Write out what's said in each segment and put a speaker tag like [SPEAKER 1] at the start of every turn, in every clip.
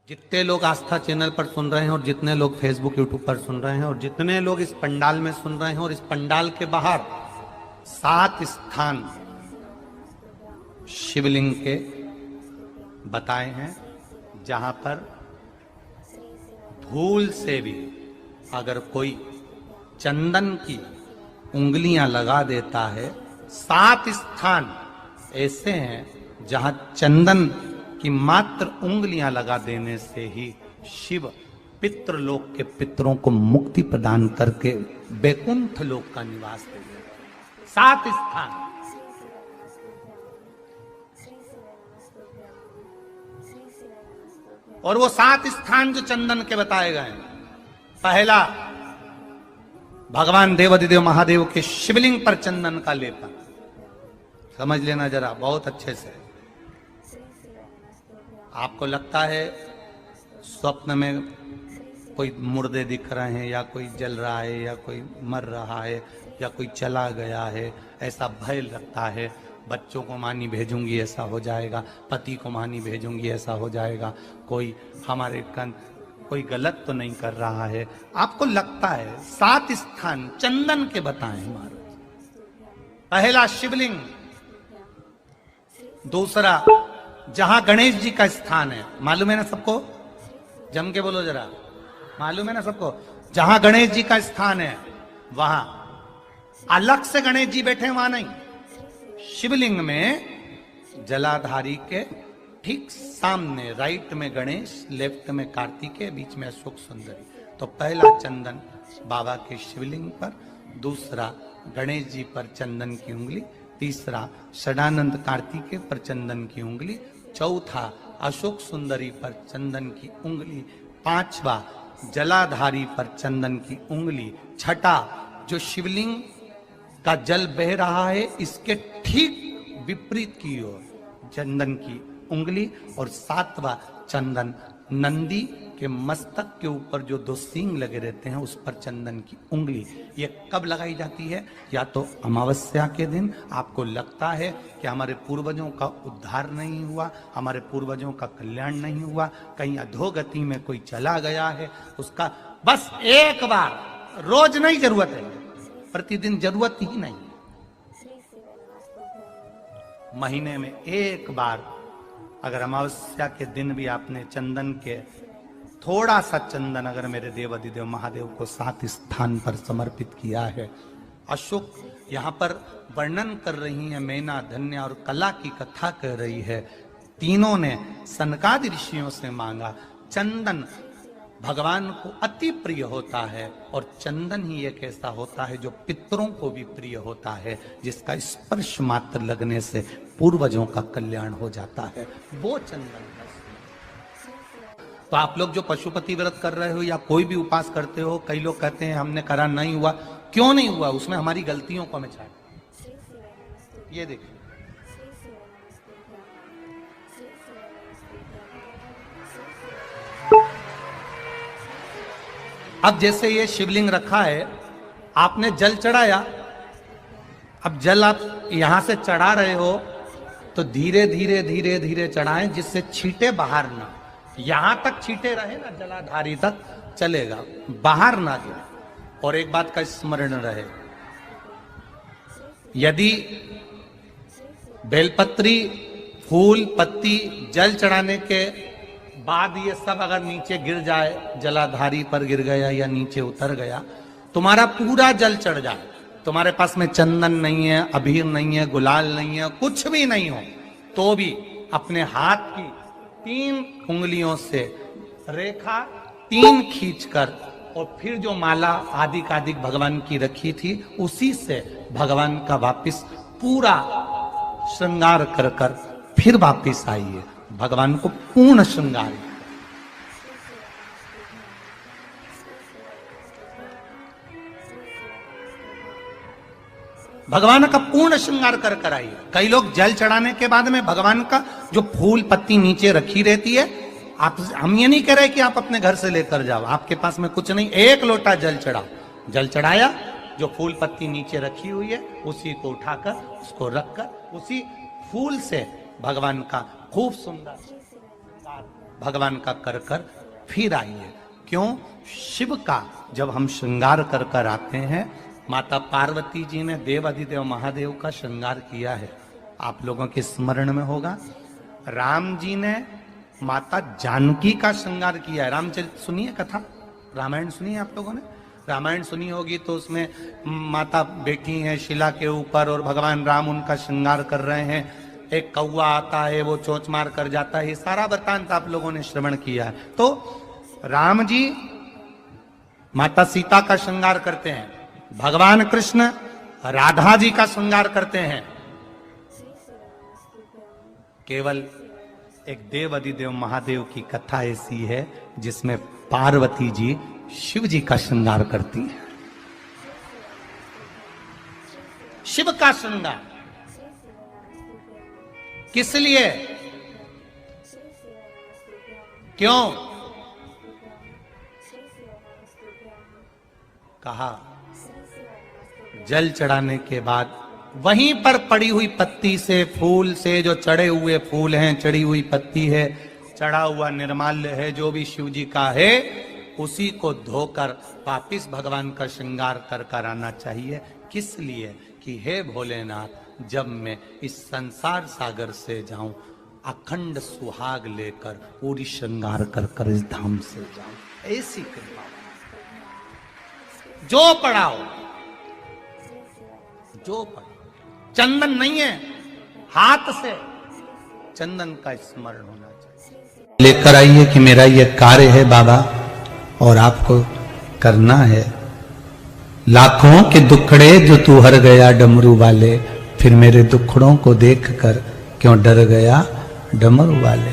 [SPEAKER 1] जितने लोग आस्था चैनल पर सुन रहे हैं और जितने लोग फेसबुक यूट्यूब पर सुन रहे हैं और जितने लोग इस पंडाल में सुन रहे हैं और इस पंडाल के बाहर 7 स्थान शिवलिंग के बताए हैं जहां पर भूल से भी अगर कोई चंदन की उंगलियां लगा देता है, 7 स्थान ऐसे हैं जहां चंदन की मात्र उंगलियां लगा देने से ही शिव पितृलोक के पितरों को मुक्ति प्रदान करके बैकुंठ लोक का निवास दे देते। 7 स्थान। और वो 7 स्थान जो चंदन के बताए गए हैं, पहला भगवान देवाधिदेव महादेव के शिवलिंग पर चंदन का लेपन। समझ लेना जरा बहुत अच्छे से। आपको लगता है स्वप्न में कोई मुर्दे दिख रहे हैं या कोई जल रहा है या कोई मर रहा है या कोई चला गया है, ऐसा भय लगता है। बच्चों को मानी भेजूंगी ऐसा हो जाएगा, पति को मानी भेजूंगी ऐसा हो जाएगा, कोई हमारे कोई गलत तो नहीं कर रहा है, आपको लगता है। 7 स्थान चंदन के बताएं महाराज। पहला शिवलिंग, दूसरा जहां गणेश जी का स्थान है, मालूम है ना सबको? जम के बोलो जरा, मालूम है ना सबको? जहां गणेश जी का स्थान है वहां अलग से गणेश जी बैठे, वहां नहीं। शिवलिंग में जलाधारी के ठीक सामने राइट में गणेश, लेफ्ट में कार्तिकेय, बीच में अशोक सुंदरी। तो पहला चंदन बाबा के शिवलिंग पर, दूसरा गणेश जी पर चंदन की उंगली, तीसरा षडानंद कार्तिकेय पर चंदन की उंगली, चौथा अशोक सुंदरी पर चंदन की उंगली, पांचवा जलाधारी पर चंदन की उंगली, छठा जो शिवलिंग का जल बह रहा है इसके ठीक विपरीत की ओर चंदन की उंगली, और 7वां चंदन नंदी के मस्तक के ऊपर जो 2 सींग लगे रहते हैं उस पर चंदन की उंगली। ये कब लगाई जाती है? या तो अमावस्या के दिन। आपको लगता है कि हमारे पूर्वजों का उद्धार नहीं हुआ, हमारे पूर्वजों का कल्याण नहीं हुआ, कहीं अधोगति में कोई चला गया है, उसका बस एक बार, रोज नहीं जरूरत है, प्रतिदिन जरूरत ही नहीं, महीने में एक बार अगर अमावस्या के दिन भी आपने चंदन के थोड़ा सा चंदन अगर मेरे देवाधिदेव महादेव को 7 स्थान पर समर्पित किया है। अशोक यहाँ पर वर्णन कर रही है, मैना, धन्य और कला की कथा कह रही है। तीनों ने सनकादि ऋषियों से मांगा। चंदन भगवान को अति प्रिय होता है और चंदन ही एक ऐसा होता है जो पितरों को भी प्रिय होता है, जिसका स्पर्श मात्र लगने से पूर्वजों का कल्याण हो जाता है, वो चंदन। तो आप लोग जो पशुपति व्रत कर रहे हो या कोई भी उपास करते हो, कई लोग कहते हैं हमने करा नहीं हुआ। क्यों नहीं हुआ? उसमें हमारी गलतियों को हमें छाट। ये देखिए, अब जैसे ये शिवलिंग रखा है, आपने जल चढ़ाया, अब जल आप यहां से चढ़ा रहे हो तो धीरे धीरे धीरे धीरे चढ़ाएं जिससे छींटे बाहर ना, यहां तक छींटे रहे ना, जलाधारी तक चलेगा, बाहर ना जाए। और एक बात का स्मरण रहे, यदि बेलपत्री, फूल, पत्ती जल चढ़ाने के बाद ये सब अगर नीचे गिर जाए, जलाधारी पर गिर गया या नीचे उतर गया, तुम्हारा पूरा जल चढ़ जाए, तुम्हारे पास में चंदन नहीं है, अबीर नहीं है, गुलाल नहीं है, कुछ भी नहीं हो, तो भी अपने हाथ की 3 उंगलियों से रेखा 3 खींचकर और फिर जो माला आदिकादिक भगवान की रखी थी उसी से भगवान का वापिस पूरा श्रृंगार कर कर फिर वापिस आइए, भगवान को पूर्ण श्रृंगार। भगवान का पूर्ण श्रृंगार कर कर आइए। कई लोग जल चढ़ाने के बाद में भगवान का जो फूल पत्ती नीचे रखी रहती है, आप, हम ये नहीं कह रहे कि आप अपने घर से लेकर जाओ, आपके पास में कुछ नहीं, 1 लोटा जल चढ़ाओ, जल चढ़ाया, जो फूल पत्ती नीचे रखी हुई है उसी को उठाकर उसको रखकर उसी फूल से भगवान का खूब सुंदर भगवान का कर कर फिर आइए। क्यों? शिव का जब हम श्रृंगार कर कर आते हैं, माता पार्वती जी ने देव अधिदेव महादेव का श्रृंगार किया है, आप लोगों के स्मरण में होगा। राम जी ने माता जानकी का श्रृंगार किया है। रामचरित सुनिए कथा, रामायण सुनिए आप लोगों ने, रामायण सुनी होगी तो उसमें माता बैठी हैं शिला के ऊपर और भगवान राम उनका श्रृंगार कर रहे हैं। एक कौवा आता है, वो चोंच मार कर जाता है, ये सारा वृत्तांत आप लोगों ने श्रवण किया है। तो राम जी माता सीता का श्रृंगार करते हैं, भगवान कृष्ण राधा जी का श्रृंगार करते हैं। केवल एक देव अधिदेव महादेव की कथा ऐसी है जिसमें पार्वती जी शिव जी का श्रृंगार करती है। शिव का श्रृंगार किस लिए? क्यों? कहा जल चढ़ाने के बाद वहीं पर पड़ी हुई पत्ती से, फूल से, जो चढ़े हुए फूल हैं, चढ़ी हुई पत्ती है, चढ़ा हुआ निर्माल्य है, जो भी शिव जी का है, उसी को धोकर वापिस भगवान का श्रृंगार कर कर आना चाहिए। किस लिए? कि हे भोलेनाथ, जब मैं इस संसार सागर से जाऊं, अखंड सुहाग लेकर पूरी श्रृंगार कर कर इस धाम से जाऊं। ऐसी कृपा जो पढ़ाओ, जो पढ़ाओ, चंदन नहीं है, हाथ से चंदन का स्मरण होना चाहिए। लेकर आइए कि मेरा ये कार्य है बाबा और आपको करना है। लाखों के दुखड़े जो तू हर गया डमरू वाले, फिर मेरे दुखड़ों को देखकर क्यों डर गया डमरू वाले।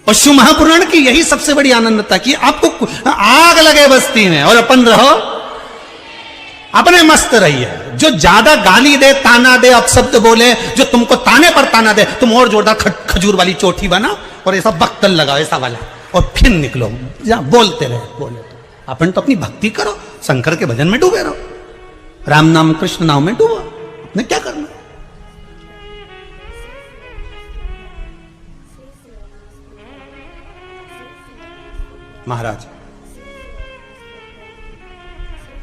[SPEAKER 1] और शिव महापुराण की यही सबसे बड़ी आनंदता कि आपको आग लगे बस्ती में और अपन रहो, अपने मस्त रहिए। जो ज्यादा गाली दे, ताना दे, अपशब्द बोले, जो तुमको ताने पर ताना दे, तुम और जोरदार खजूर वाली चोटी बना और ऐसा बक्तल लगाओ ऐसा वाला, और फिर निकलो, बोलते रहे, बोले। अपन तो अपनी भक्ति करो, शंकर के भजन में डूबे रहो, राम नाम कृष्ण नाम में डूबो, अपने क्या करना। महाराज,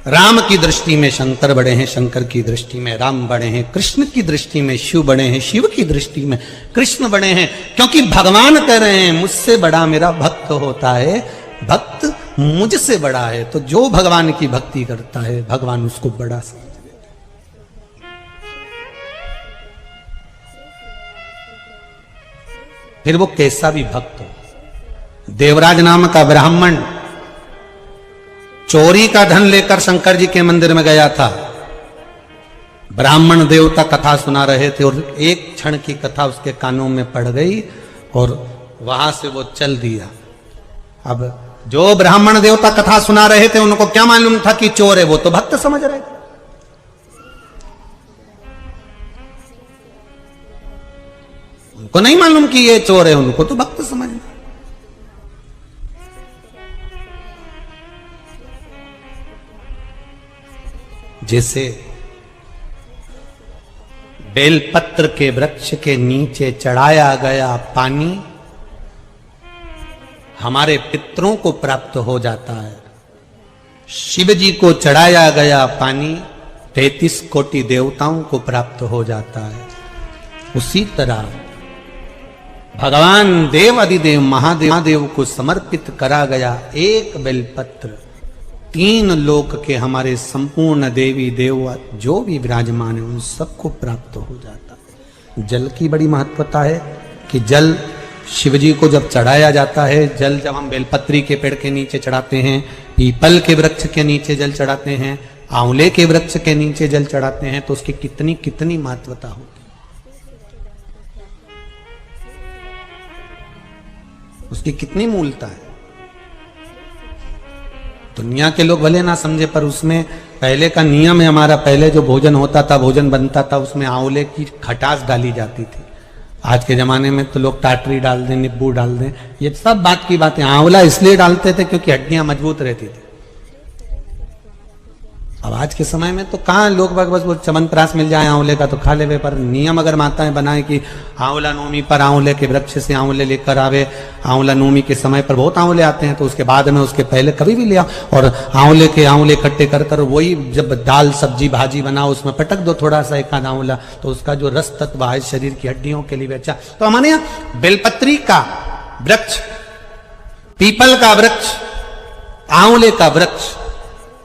[SPEAKER 1] राम की दृष्टि में शंकर बड़े हैं, शंकर की दृष्टि में राम बड़े हैं, कृष्ण की दृष्टि में शिव बड़े हैं, शिव की दृष्टि में कृष्ण बड़े हैं। क्योंकि भगवान कह रहे हैं मुझसे बड़ा मेरा भक्त होता है, भक्त मुझसे बड़ा है। तो जो भगवान की भक्ति करता है भगवान उसको बड़ा समझ लेते हैं। फिर वो कैसा भी भक्त हो। देवराज नाम का ब्राह्मण चोरी का धन लेकर शंकर जी के मंदिर में गया था। ब्राह्मण देवता कथा सुना रहे थे और एक क्षण की कथा उसके कानों में पड़ गई और वहां से वो चल दिया। अब जो ब्राह्मण देवता कथा सुना रहे थे उनको क्या मालूम था कि चोर है, वो तो भक्त समझ रहे थे। उनको नहीं मालूम कि ये चोर है, उनको तो भक्त समझ रहे। जैसे बेलपत्र के वृक्ष के नीचे चढ़ाया गया पानी हमारे पितरों को प्राप्त हो जाता है, शिव जी को चढ़ाया गया पानी 33 कोटि देवताओं को प्राप्त हो जाता है। उसी तरह भगवान देव अधिदेव महादेव को समर्पित करा गया एक बेलपत्र 3 लोक के हमारे संपूर्ण देवी देव जो भी विराजमान है उन सबको प्राप्त हो जाता है। जल की बड़ी महत्वता है कि जल शिव जी को जब चढ़ाया जाता है, जल जब हम बेलपत्री के पेड़ के नीचे चढ़ाते हैं, पीपल के वृक्ष के नीचे जल चढ़ाते हैं, आंवले के वृक्ष के नीचे जल चढ़ाते हैं, तो उसकी कितनी कितनी महत्वता होती है, उसकी कितनी मूलता है। दुनिया के लोग भले ना समझे पर उसमें पहले का नियम है हमारा, पहले जो भोजन होता था, भोजन बनता था, उसमें आंवले की खटास डाली जाती थी। आज के जमाने में तो लोग टाटरी डाल दें, नींबू डाल दें, ये सब बात की बात है। आंवला इसलिए डालते थे क्योंकि हड्डियां मजबूत रहती थी। अब आज के समय में तो कहाँ लोग बस वो च्यवनप्राश मिल जाए आंवले का तो खा ले, पर नियम अगर माताएं बनाए कि आंवला नवमी पर आंवले के वृक्ष से आंवले लेकर आवे, आंवला नवमी के समय पर बहुत आंवले आते हैं तो उसके बाद में उसके पहले कभी भी ले आओ और आंवले इकट्ठे कर कर वही जब दाल सब्जी भाजी बनाओ उसमें पटक दो थोड़ा सा एक आध आंवला, तो उसका जो रस तत्व है शरीर की हड्डियों के लिए भी अच्छा। तो हमारे यहाँ बेलपत्री का वृक्ष, पीपल का वृक्ष, आंवले का वृक्ष,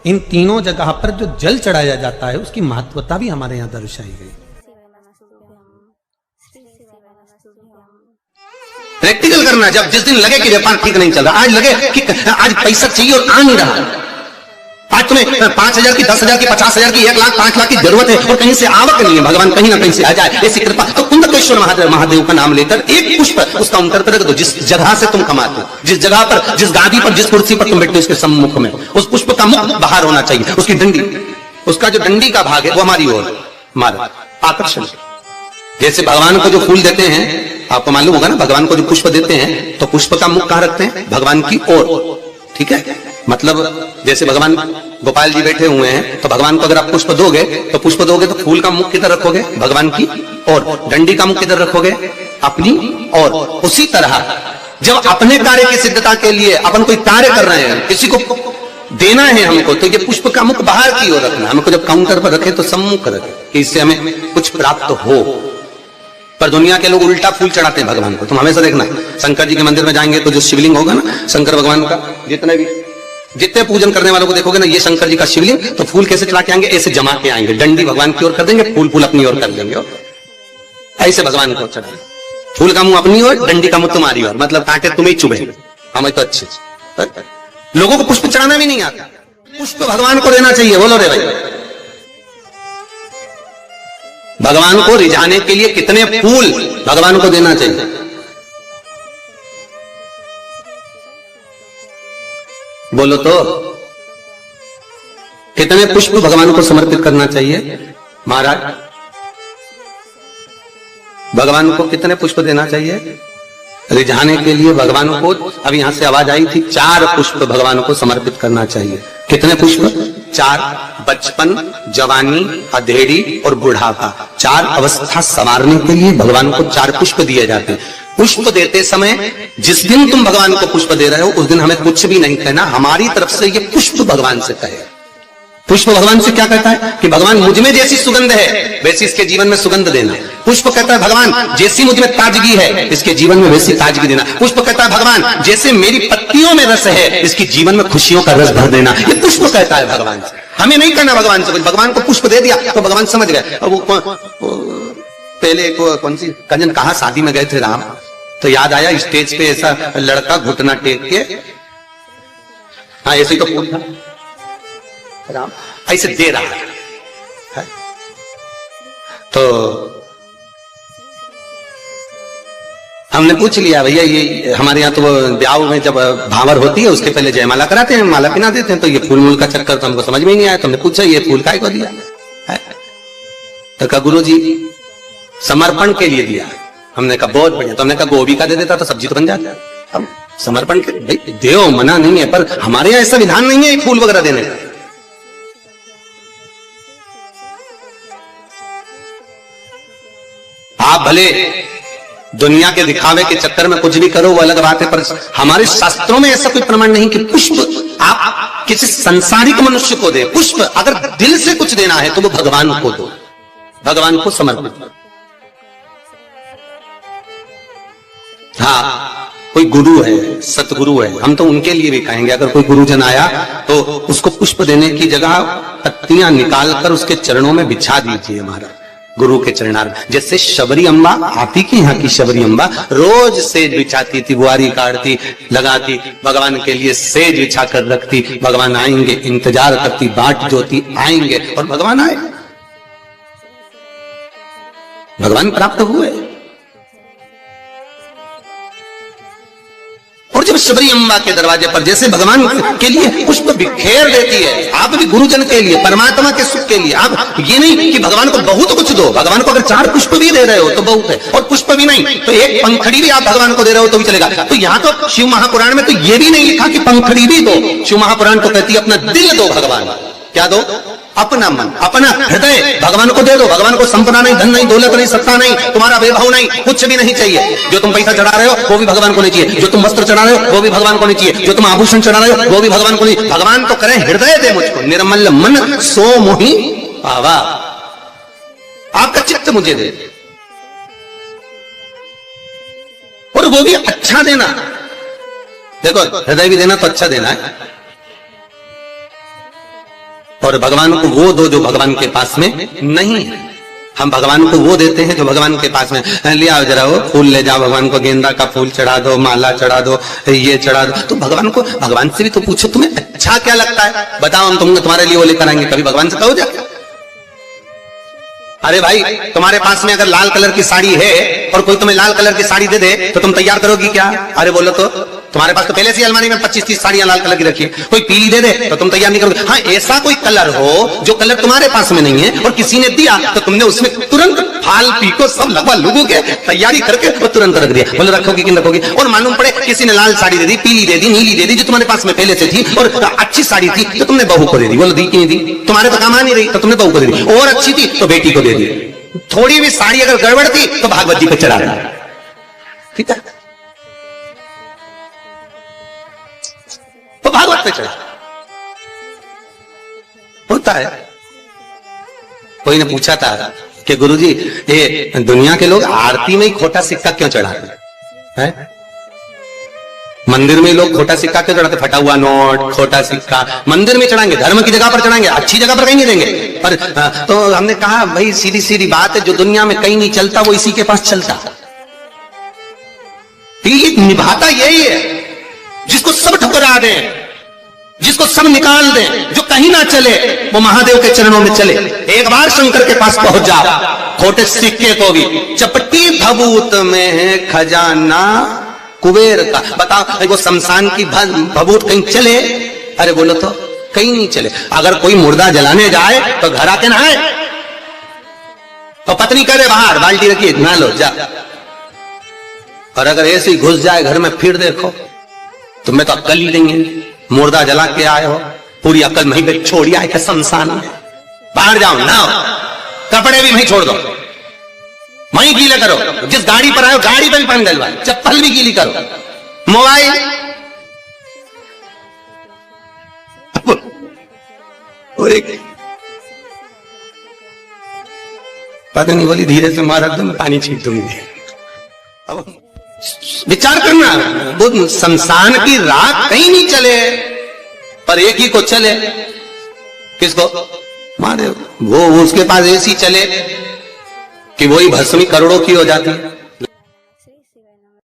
[SPEAKER 1] इन तीनों जगह पर जो जल चढ़ाया जाता है उसकी महत्वता भी हमारे यहाँ दर्शाई गई।
[SPEAKER 2] प्रैक्टिकल करना, जब जिस दिन लगे कि व्यापार ठीक नहीं चल रहा, आज लगे कि आज पैसा चाहिए और आ नहीं रहा, आज तुम्हें 5,000 की 10,000 की 50,000 की 1 लाख 5 लाख की जरूरत है और कहीं से आवक नहीं है, भगवान कहीं ना कहीं से आ जाए ऐसी कृपा, तो कुंदकेश्वर महादेव का नाम लेकर एक पुष्प उसका अंतर रख दो। जिस जगह से तुम कमाते हो, जिस जगह पर, जिस गादी पर, जिस कुर्सी पर तुम बैठते हो, उसके सम्मुख में उस पुष्प का मुख बाहर होना चाहिए, उसकी डंडी, उसका जो डंडी का भाग है वो हमारी ओर, हमारा आकर्षण। जैसे भगवान को जो फूल देते हैं, आपको मालूम होगा ना, भगवान को जो पुष्प देते हैं तो पुष्प का मुख कहां रखते हैं? भगवान की ओर, ठीक है। मतलब जैसे भगवान गोपाल जी बैठे हुए हैं तो भगवान को अगर आप पुष्प दोगे तो फूल का मुख किधर रखोगे? भगवान की ओर। डंडी का मुख किधर रखोगे? अपनी ओर। उसी तरह जब अपने कार्य की सिद्धता के लिए अपन कोई कार्य कर रहे हैं, किसी को देना है हमको, तो ये पुष्प का मुख बाहर की ओर रखना। हमको जब काउंटर पर रखे तो सम्मुख रखे कि इससे हमें कुछ प्राप्त हो। पर दुनिया के लोग उल्टा फूल चढ़ाते हैं भगवान को। तुम हमेशा देखना, शंकर जी के मंदिर में जाएंगे तो जो शिवलिंग होगा ना शंकर भगवान का, जितने पूजन करने वालों को देखोगे ना, ये शंकर जी का शिवलिंग, तो फूल कैसे चढ़ा के आएंगे? ऐसे जमा के आएंगे, डंडी भगवान की ओर कर देंगे, फूल अपनी ओर कर देंगे, ऐसे भगवान को चढ़ाएंगे। फूल का मुंह अपनी ओर, डंडी का मुंह तुम्हारी ओर, मतलब कांटे तुम्हें चुभे, हमें तो अच्छे। लोगों को पुष्प चढ़ाना भी नहीं आता, पुष्प भगवान को देना चाहिए। बोलो रे भाई, भगवान को रिझाने के लिए कितने फूल भगवान को देना चाहिए? बोलो तो, कितने पुष्प भगवान को समर्पित करना चाहिए? महाराज, भगवान को कितने पुष्प देना चाहिए रिझाने के लिए? भगवान को, अभी यहां से आवाज आई थी, 4 पुष्प भगवान को समर्पित करना चाहिए। कितने पुष्प? 4। बचपन, जवानी, अधेड़ी और बुढ़ापा, 4 अवस्था संवारने के लिए भगवान को 4 पुष्प दिए जाते हैं। पुष्प देते समय जिस दिन तुम भगवान को पुष्प दे रहे हो उस दिन हमें कुछ भी नहीं कहना, हमारी तरफ से ये पुष्प भगवान से कहे। पुष्प भगवान से क्या कहता है कि भगवान मुझ में जैसी सुगंध है वैसी इसके जीवन में सुगंध देना। पुष्प कहता है भगवान जैसी मुझ में ताजगी है इसके जीवन में वैसी ताजगी देना। पुष्प कहता है भगवान जैसे मेरी पत्तियों में रस है इसके जीवन में खुशियों का रस भर देना। ये पुष्प कहता है भगवान से, हमें नहीं कहना भगवान से। भगवान को पुष्प दे दिया तो भगवान समझ गए। अब पहले कौन सी कंजन कहा शादी में गए थे राम, तो याद आया स्टेज पे ऐसा लड़का घुटना टेक के, हाँ ऐसे तो फूल था, राम ऐसे दे रहा है। तो हमने पूछ लिया भैया ये हमारे यहाँ तो ब्याह में जब भावर होती है उसके पहले जयमाला कराते हैं, माला पिना देते हैं, तो ये फूल मूल का चक्कर तो हमको समझ में ही नहीं आया। तो हमने पूछा ये फूल काय को दिया है? तो कहा गुरु जी समर्पण के लिए दिया। हमने कहा बहुत बढ़िया। तो हमने कहा गोभी का दे देता तो सब्जी तो बन जाता। अब समर्पण के भाई देव मना नहीं है, पर हमारे यहाँ ऐसा विधान नहीं है फूल वगैरह देने का। आप भले दुनिया के दिखावे के चक्कर में कुछ भी करो वो अलग बात है, पर हमारे शास्त्रों में ऐसा कोई प्रमाण नहीं कि पुष्प आप किसी संसारिक मनुष्य को दे। पुष्प अगर दिल से कुछ देना है तो वो भगवान को दो, भगवान को समर्पित करो। हाँ कोई गुरु है, सतगुरु है, हम तो उनके लिए भी कहेंगे अगर कोई गुरुजन आया तो उसको पुष्प देने की जगह पत्तियां निकालकर उसके चरणों में बिछा दीजिए महाराज, गुरु के चरणार। जैसे शबरी अम्बा, आप ही की यहाँ की शबरी अम्बा रोज सेज बिछाती थी, बुआरी काटती, लगाती, भगवान के लिए सेज बिछा कर रखती। भगवान आएंगे इंतजार करती, बाट जोती आएंगे, और भगवान आए, भगवान प्राप्त हुए। और जब शबरी अम्बा के दरवाजे पर जैसे भगवान के लिए पुष्प बिखेर देती है, आप भी गुरुजन के लिए, परमात्मा के सुख के लिए। आप ये नहीं कि भगवान को बहुत कुछ दो, भगवान को अगर 4 पुष्प भी दे रहे हो तो बहुत है, और पुष्प भी नहीं तो एक पंखड़ी भी आप भगवान को दे रहे हो तो भी चलेगा। तो यहाँ तो शिव महापुराण में तो ये भी नहीं लिखा कि पंखड़ी भी दो, शिव महापुराण तो कहती है अपना दिल दो भगवान। क्या दो? अपना मन, अपना हृदय भगवान को दे दो। भगवान को संपदा नहीं, धन नहीं, दौलत नहीं, सत्ता नहीं, तुम्हारा वैभव नहीं, कुछ भी नहीं चाहिए। जो तुम पैसा चढ़ा रहे हो वो भी भगवान को नहीं चाहिए, जो तुम वस्त्र चढ़ा रहे हो वो भी भगवान को नहीं चाहिए, जो तुम आभूषण चढ़ा रहे हो वो भी भगवान को नहीं। भगवान तो करें हृदय दे मुझको, निर्मल मन सो मोहि पावा, आपका चित्त मुझे दे, और वो भी अच्छा देना। देखो हृदय भी देना तो अच्छा देना है, और भगवान को वो दो जो भगवान के पास में नहीं है। हम भगवान को वो देते हैं जो भगवान के पास में। लिया जरा वो फूल ले जाओ, भगवान को गेंदा का फूल चढ़ा दो, माला चढ़ा दो, ये चढ़ा दो। तो भगवान को, भगवान से भी तो पूछो तुम्हें अच्छा क्या लगता है, बताओ हम तुम्हारे लिए वो लेकर आएंगे। कभी भगवान से कहो जाके, अरे भाई तुम्हारे पास में अगर लाल कलर की साड़ी है और कोई तुम्हें लाल कलर की साड़ी दे दे तो तुम तैयार करोगी क्या? अरे बोलो तो, तुम्हारे पास तो पहले से अलमारी में 25-30 साड़ियां लाल कलर की रखी है, कोई पीली दे दे तो तुम तैयार नहीं करोगे। हाँ, ऐसा कोई कलर हो जो कलर तुम्हारे पास में नहीं है और किसी ने दिया तो तुमने उसमें तुरंत फाल पीको सब लगवा लोगों के तैयारी करके और तुरंत रख दिया। बोलो रखोगी कि रखोगी? और मालूम पड़े किसी ने लाल साड़ी दे दी, पीली दे दी, नीली दे दी, जो तुम्हारे पास में पहले से थी और अच्छी साड़ी थी तो तुमने बहू को दे दी। बोलो दी कि नहीं दी? तुम्हारे तो काम आ नहीं रही तो तुमने बहू को दे दी, और अच्छी थी तो बेटी को दे दी। थोड़ी भी साड़ी अगर गड़बड़ थी तो भागवत जी पे चढ़ा देना, ठीक है? तो भागवत पे चढ़ा होता है। कोई ने पूछा था कि गुरुजी ये दुनिया के लोग आरती में ही खोटा सिक्का क्यों चढ़ाते हैं? मंदिर में लोग खोटा सिक्का क्यों चढ़ाते? फटा हुआ नोट, खोटा सिक्का मंदिर में चढ़ाएंगे, धर्म की जगह पर चढ़ाएंगे, अच्छी जगह पर कहीं नहीं देंगे। पर तो हमने कहा भाई सीधी सीधी बात है, जो दुनिया में कहीं नहीं चलता वो इसी के पास चलता। निभाता यही है जिसको सब ठुकरा दे, जिसको सब निकाल दे, जो कहीं ना चले वो महादेव के चरणों में चले। एक बार शंकर के पास पहुंच जा, खोटे सिक्के को भी चपटी भभूत में है खजाना कुबेर का। बताओ वो शमशान की भभूत कहीं चले? अरे बोलो तो कहीं नहीं चले। अगर कोई मुर्दा जलाने जाए तो घर आके नहाए, तो पत्नी करे बाहर बाल्टी रखी नहा लो जा। और अगर ऐसे ही घुस जाए घर में फिर देखो तुम्हें तो अक्ल ही नहीं है, मुर्दा जला के आए हो, पूरी अक्ल वहीं पे छोड़ी आए के शमशान में। बाहर जाओ नहाओ, कपड़े भी वहीं छोड़ दो, वहीं गीले करो, जिस गाड़ी पर आए गाड़ी पर भी पानी डलवा, चप्पल भी गीली करो, मोबाइल और एक पता नहीं बोली धीरे से मारा तो मैं पानी छीट दूंगी। अब विचार करना, वो शमशान की रात कहीं नहीं चले पर एक ही को चले, किसको? महादेव। वो उसके पास ऐसी चले कि वही भस्मी करोड़ों की हो जाती है।